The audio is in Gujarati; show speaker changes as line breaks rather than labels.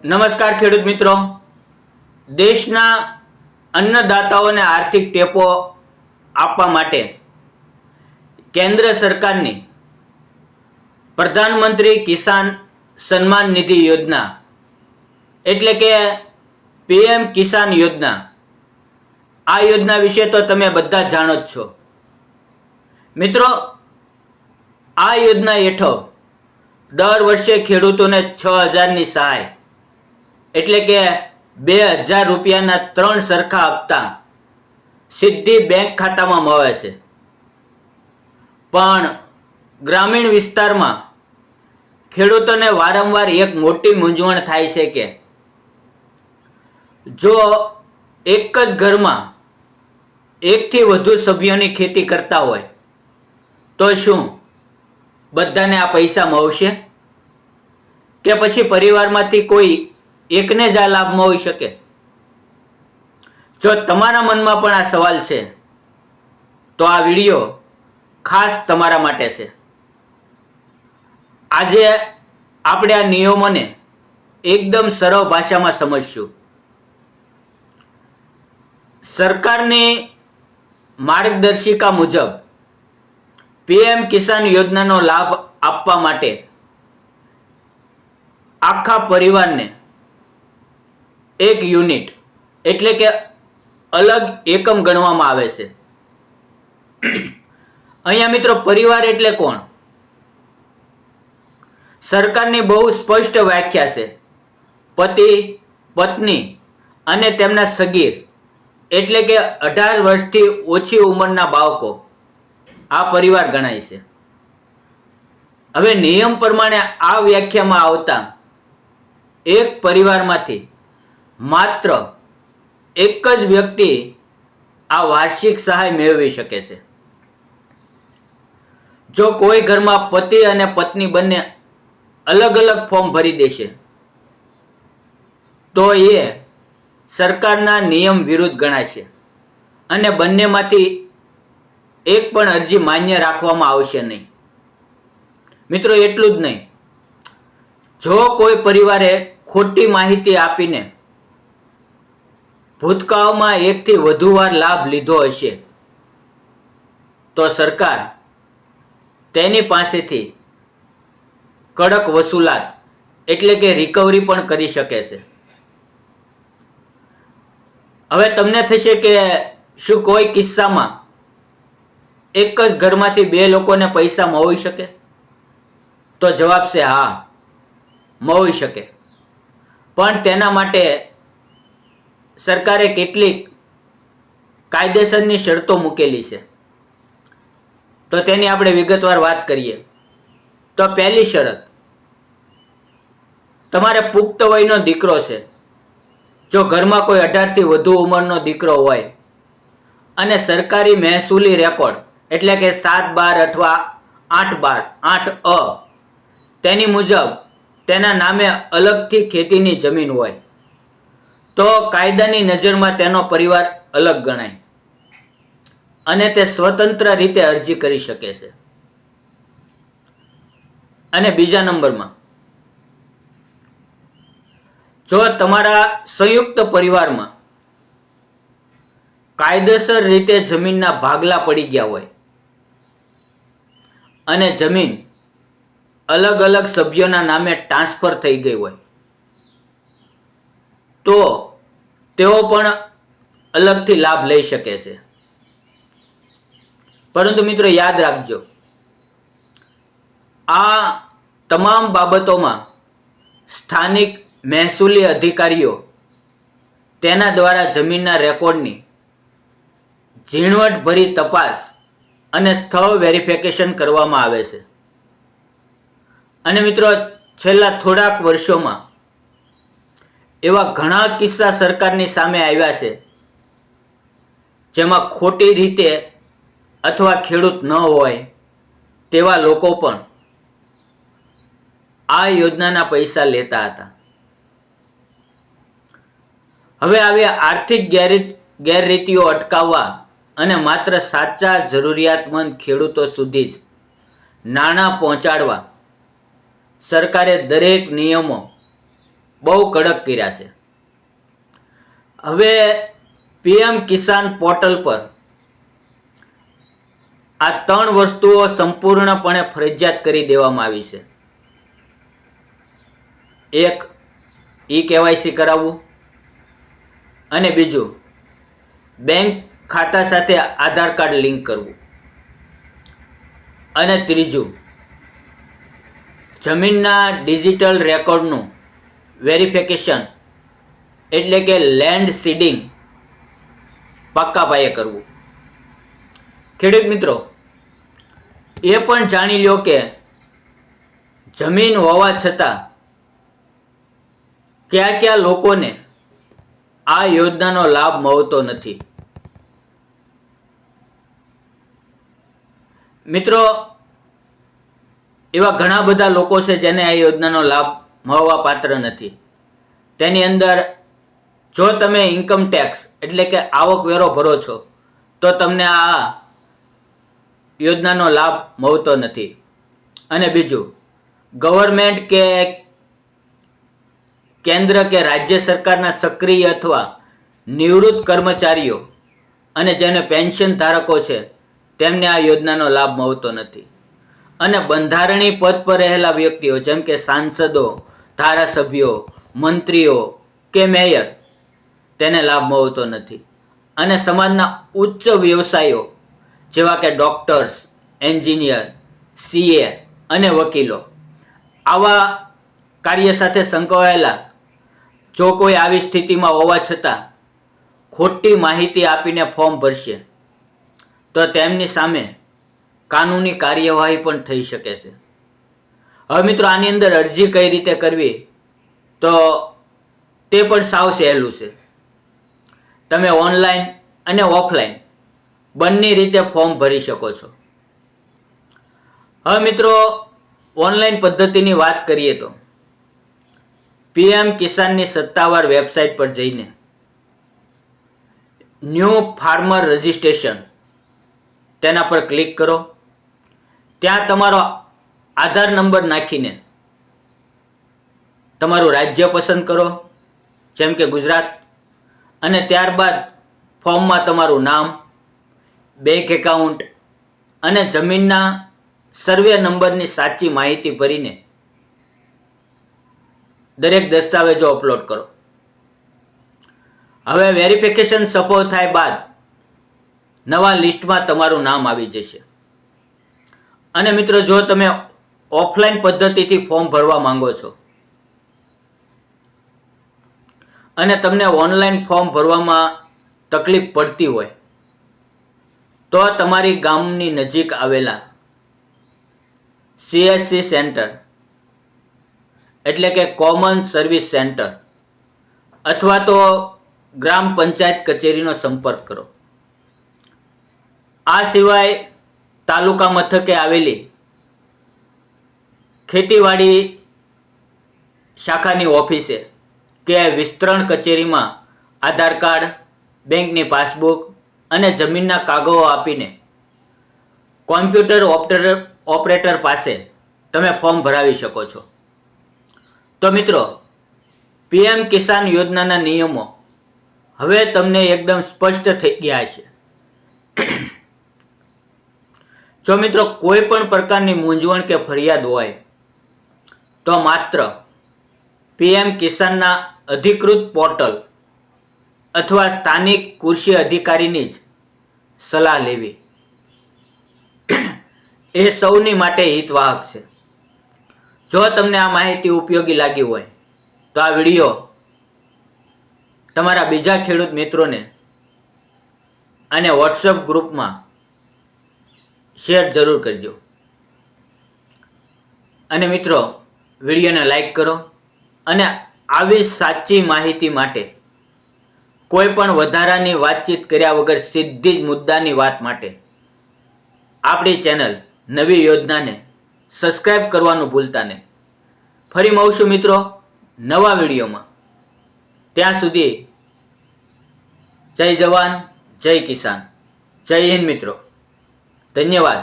નમસ્કાર ખેડૂત મિત્રો, દેશના અન્નદાતાઓને આર્થિક ટેકો આપવા માટે કેન્દ્ર સરકારની પ્રધાનમંત્રી કિસાન સન્માન નિધિ યોજના એટલે કે પીએમ કિસાન યોજના, આ યોજના વિશે તો તમે બધા જાણો જ છો મિત્રો। આ યોજના હેઠળ દર વર્ષે ખેડૂતોને 6000ની સહાય એટલે કે 2000 રૂપિયાના 3 સરખા હપ્તા સીધી બેંક ખાતામાં મળે છે। પણ ગ્રામીણ વિસ્તારમાં ખેડૂતોને વારંવાર એક મોટી મૂંઝવણ થાય છે કે જો એક જ ઘરમાં એકથી વધુ સભ્યોની ખેતી કરતા હોય તો શું બધાને આ પૈસા મળશે કે પછી પરિવારમાંથી કોઈ એકને જ આ લાભ મળી શકે? જો તમારા મનમાં પણ આ સવાલ છે તો આ વિડિયો ખાસ તમારા માટે છે। આજે આપણે આ નિયમોને એકદમ સરળ ભાષામાં સમજશું। સરકારની માર્ગદર્શિકા મુજબ પીએમ કિસાન યોજનાનો લાભ આપવા માટે આખા પરિવારને એક યુનિટ એટલે કે અલગ એકમ ગણવામાં આવે છે। અહીંયા મિત્રો પરિવાર એટલે કોણ? સરકારની બહુ સ્પષ્ટ વ્યાખ્યા છે। પતિ, પત્ની અને તેમના સગીર એટલે કે 18 વર્ષથી ઓછી ઉંમરના બાળકો આ પરિવાર ગણાય છે। હવે નિયમ પ્રમાણે આ વ્યાખ્યામાં આવતા એક પરિવારમાંથી માત્ર એક જ વ્યક્તિ આ વાર્ષિક સહાય મેળવી શકે છે। જો કોઈ ઘરમાં પતિ અને પત્ની બંને અલગ અલગ ફોર્મ ભરી દેશે તો એ સરકારના નિયમ વિરુદ્ધ ગણાશે અને બંનેમાંથી એક પણ અરજી માન્ય રાખવામાં આવશે નહીં। મિત્રો એટલું જ નહીં, જો કોઈ પરિવારે ખોટી માહિતી આપીને ભૂતકાળમાં એકથી વધુ વાર લાભ લીધો હશે તો સરકાર તેની પાસેથી કડક વસૂલાત એટલે કે રિકવરી પણ કરી શકે છે। હવે તમને થશે કે શું કોઈ કિસ્સામાં એક જ ઘરમાંથી બે લોકોને પૈસા મળી શકે? તો જવાબ છે હા, મળી શકે, પણ તેના માટે સરકારે કેટલીક કાયદેસરની શરતો મૂકેલી છે, તો તેની આપણે વિગતવાર વાત કરીએ। તો પહેલી શરત, તમારે પુખ્ત વયનો દીકરો છે, જો ઘરમાં કોઈ 18 થી વધુ ઉંમરનો દીકરો હોય અને સરકારી મહેસૂલી રેકોર્ડ એટલે કે 7/12 અથવા 8/12 તેની મુજબ તેના નામે અલગથી ખેતીની જમીન હોય તો કાયદાની નજરમાં તેનો પરિવાર અલગ ગણાય અને તે સ્વતંત્ર રીતે અરજી કરી શકે છે। અને બીજા નંબરમાં, જો તમારા સંયુક્ત પરિવારમાં કાયદેસર રીતે જમીનના ભાગલા પડી ગયા હોય અને જમીન અલગ અલગ સભ્યોના નામે ટ્રાન્સફર થઈ ગઈ હોય તો તેઓ પણ અલગથી લાભ લઈ શકે છે। પરંતુ મિત્રો યાદ રાખજો, આ તમામ બાબતોમાં સ્થાનિક મહેસૂલી અધિકારીઓ તેના દ્વારા જમીનના રેકોર્ડની ઝીણવટભરી તપાસ અને સ્થળ વેરિફિકેશન કરવામાં આવે છે। અને મિત્રો છેલ્લા થોડાક વર્ષોમાં એવા ઘણા કિસ્સા સરકારની સામે આવ્યા છે જેમાં ખોટી રીતે અથવા ખેડૂત ન હોય તેવા લોકો પણ આ યોજનાના પૈસા લેતા હતા। હવે આવી આર્થિક ગેરરીતિઓ અટકાવવા અને માત્ર સાચા જરૂરિયાતમંદ ખેડૂતો સુધી જ નાણાં પહોંચાડવા સરકારે દરેક નિયમો બહુ કડક કર્યા છે. હવે પીએમ કિસાન પોર્ટલ પર આ 3 વસ્તુઓ સંપૂર્ણપણે ફરજિયાત કરી દેવામાં આવી છે. એક, ઈ-કેવાયસી કરાવવું, અને બીજું, બેંક ખાતા સાથે આધાર કાર્ડ લિંક કરવું, અને ત્રીજું, જમીનના ડિજિટલ રેકોર્ડનું વેરિફિકેશન એટલે કે લેન્ડ સીડિંગ પાક્કા પાયે કરવું. ખેડૂત મિત્રો, એ પણ જાણી લો કે જમીન હોવા છતાં કયા કયા લોકોને આ યોજનાનો લાભ મળતો નથી. મિત્રો, એવા ઘણા બધા લોકો છે જેને આ યોજનાનો લાભ મળવા પાત્ર નથી. તેની અંદર જો તમે ઇન્કમ ટેક્સ એટલે કે આવકવેરો ભરો છો તો તમને આ યોજનાનો લાભ મળતો નથી. અને બીજું, ગવર્મેન્ટ કે કેન્દ્ર કે રાજ્ય સરકારના સક્રિય અથવા નિવૃત્ત કર્મચારીઓ અને જેને પેન્શન ધારકો છે તેમને આ યોજનાનો લાભ મળતો નથી. અને બંધારણીય પદ પર રહેલા વ્યક્તિઓ જેમ કે સાંસદો, ધારાસભ્યો, મંત્રીઓ કે મેયર, તેને લાભ મળતો નથી. અને સમાજના ઉચ્ચ વ્યવસાયો જેવા કે ડોક્ટર્સ, એન્જિનિયર, સીએ અને વકીલો, આવા કાર્ય સાથે સંકળાયેલા જો કોઈ આવી સ્થિતિમાં હોવા છતાં ખોટી માહિતી આપીને ફોર્મ ભરશે તો તેમની સામે કાનૂની કાર્યવાહી પણ થઈ શકે છે. હવે મિત્રો, આની અંદર અરજી કઈ રીતે કરવી તો તે પણ સાવ સહેલું છે. તમે ઓનલાઈન અને ઓફલાઈન બંને રીતે ફોર્મ ભરી શકો છો. હવે મિત્રો, ઓનલાઈન પદ્ધતિની વાત કરીએ તો પીએમ કિસાનની સત્તાવાર વેબસાઇટ પર જઈને ન્યૂ ફાર્મર રજિસ્ટ્રેશન તેના પર ક્લિક કરો. ત્યાં તમારો આધાર નંબર નાખીને તમારું રાજ્ય પસંદ કરો, જેમ કે ગુજરાત, અને ત્યારબાદ ફોર્મમાં તમારું નામ, બેંક એકાઉન્ટ અને જમીનના સર્વે નંબરની સાચી માહિતી ભરીને દરેક દસ્તાવેજો અપલોડ કરો. હવે વેરિફિકેશન સફળ થાય બાદ નવા લિસ્ટમાં તમારું નામ આવી જશે. અને મિત્રો, જો તમે ઓફલાઈન પદ્ધતિથી ફોર્મ ભરવા માંગો છો અને તમને ઓનલાઈન ફોર્મ ભરવામાં તકલીફ પડતી હોય તો તમારી ગામની નજીક આવેલા CSC સેન્ટર એટલે કે કોમન સર્વિસ સેન્ટર અથવા તો ગ્રામ પંચાયત કચેરીનો સંપર્ક કરો. આ સિવાય તાલુકા મથકે આવેલી ખેતીવાડી શાખાની ઓફિસે કે વિસ્તરણ કચેરીમાં આધાર કાર્ડ, બેંકની પાસબુક અને જમીનના કાગળો આપીને કોમ્પ્યુટર ઓપરેટર પાસે તમે ફોર્મ ભરાવી શકો છો. તો મિત્રો, પીએમ કિસાન યોજનાના નિયમો હવે તમને એકદમ સ્પષ્ટ થઈ ગયા છે. જો મિત્રો કોઈ પણ પ્રકારની મૂંઝવણ કે ફરિયાદ હોય તો માત્ર પીએમ કિસાનના અધિકૃત પોર્ટલ અથવા સ્થાનિક કૃષિ અધિકારીની જ સલાહ લેવી એ સૌની માટે હિતવાહક છે. જો તમને આ માહિતી ઉપયોગી લાગી હોય તો આ વિડીયો તમારા બીજા ખેડૂત મિત્રોને અને વોટ્સએપ ગ્રુપમાં શેર જરૂર કરજો. અને મિત્રો, વિડીયોને લાઈક કરો અને આવી સાચી માહિતી માટે કોઈ પણ વધારાની વાતચીત કર્યા વગર સીધી જ મુદ્દાની વાત માટે આપણી ચેનલ નવી યોજનાને સબસ્ક્રાઇબ કરવાનું ભૂલતા નહીં. ફરી મળશું મિત્રો નવા વિડીયોમાં. ત્યાં સુધી જય જવાન, જય કિસાન, જય હિન્દ મિત્રો. ધન્યવાદ.